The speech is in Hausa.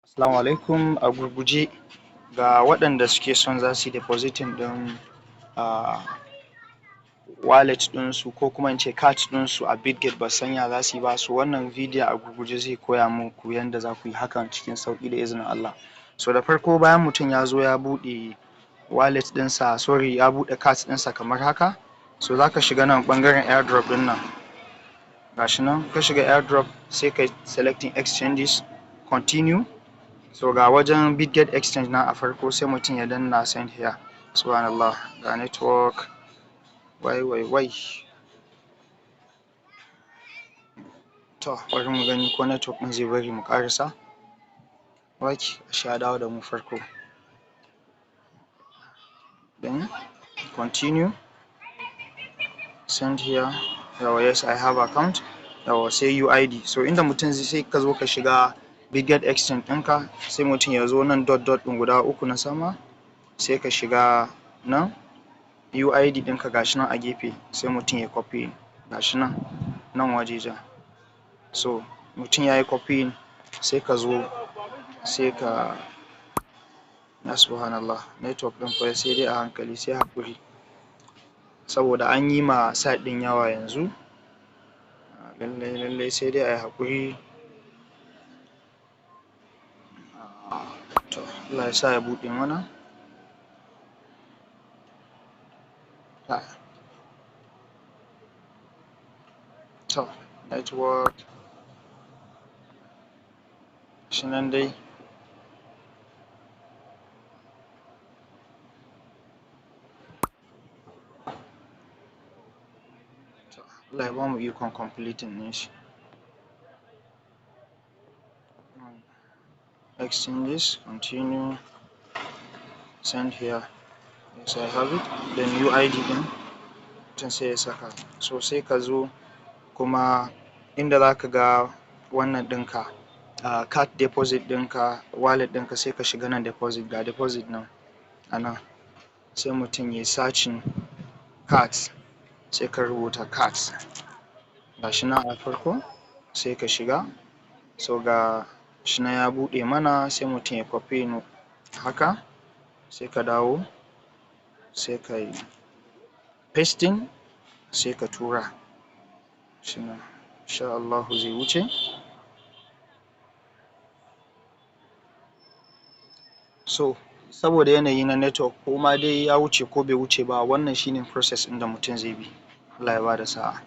Assalamu alaikum. A gurguje ga waɗanda suke son za su yi depositing ɗin wallet ɗinsu ko kuma in ce card ɗinsu a Bitget ba san ya za su yi ba, so wannan bidiyon a gurguje zai koya muku yadda za ku yi hakan cikin sauƙi da izinin Allah. So da farko bayan mutum ya zo ya buɗe wallet ɗinsa, ya buɗe card ɗinsa kamar haka, so za ka shiga nan ɓangaren airdrop ɗin nan, gashi nan ka shiga airdrop sai ka selecting exchanges, continue. So ga wajen Bitget exchange na a farko sai mutum ya danna send here. Subhanallah, ga network wai. To bari mu gani ko network ɗin zai bari mu ƙarasa. Ashe ya dawo da mu farko. Then continue, send here. Yawa, yes I have account. Yawa, sai UID. So inda mutum sai ka zo ka shiga Bitget exchange ɗinka, sai mutum ya zo nan dot ɗin guda uku na sama, sai ka shiga nan UID ɗinka gashi nan a gefe, sai mutum ya copy gashi nan wajejen. So mutum ya yi copy sai ka zo sai ka subhanallah, network ɗin fa sai dai a hankali, sai haƙuri saboda an yi ma site ɗin yawa yanzu. Lallai sai dai a yi haƙuri. To Allah ya sa ya buɗe mana. To network shi nan dai. Allah ya bamu ikon completing ɗin shi. Exchanges, continue, send here. Yes I have it. Then UID ɗin mutum sai ya saka. So sai ka zo kuma inda za ka ga wannan ɗinka, card deposit ɗinka, wallet ɗinka, sai ka shiga nan deposit, ga deposit nan a nan, sai mutum ya yi searching cards, sai ka rubuta cards gashi nan a farko, sai ka shiga. So ga shi nan ya buɗe mana, sai mutum ya copy haka, sai ka dawo sai ka yi pasting, sai ka tura shi nan, insha Allahu zai wuce. So saboda yanayi na network, ko ma dai ya wuce ko bai wuce ba, wannan shine process ɗin da mutum zai bi. Allah ya bada sa'a.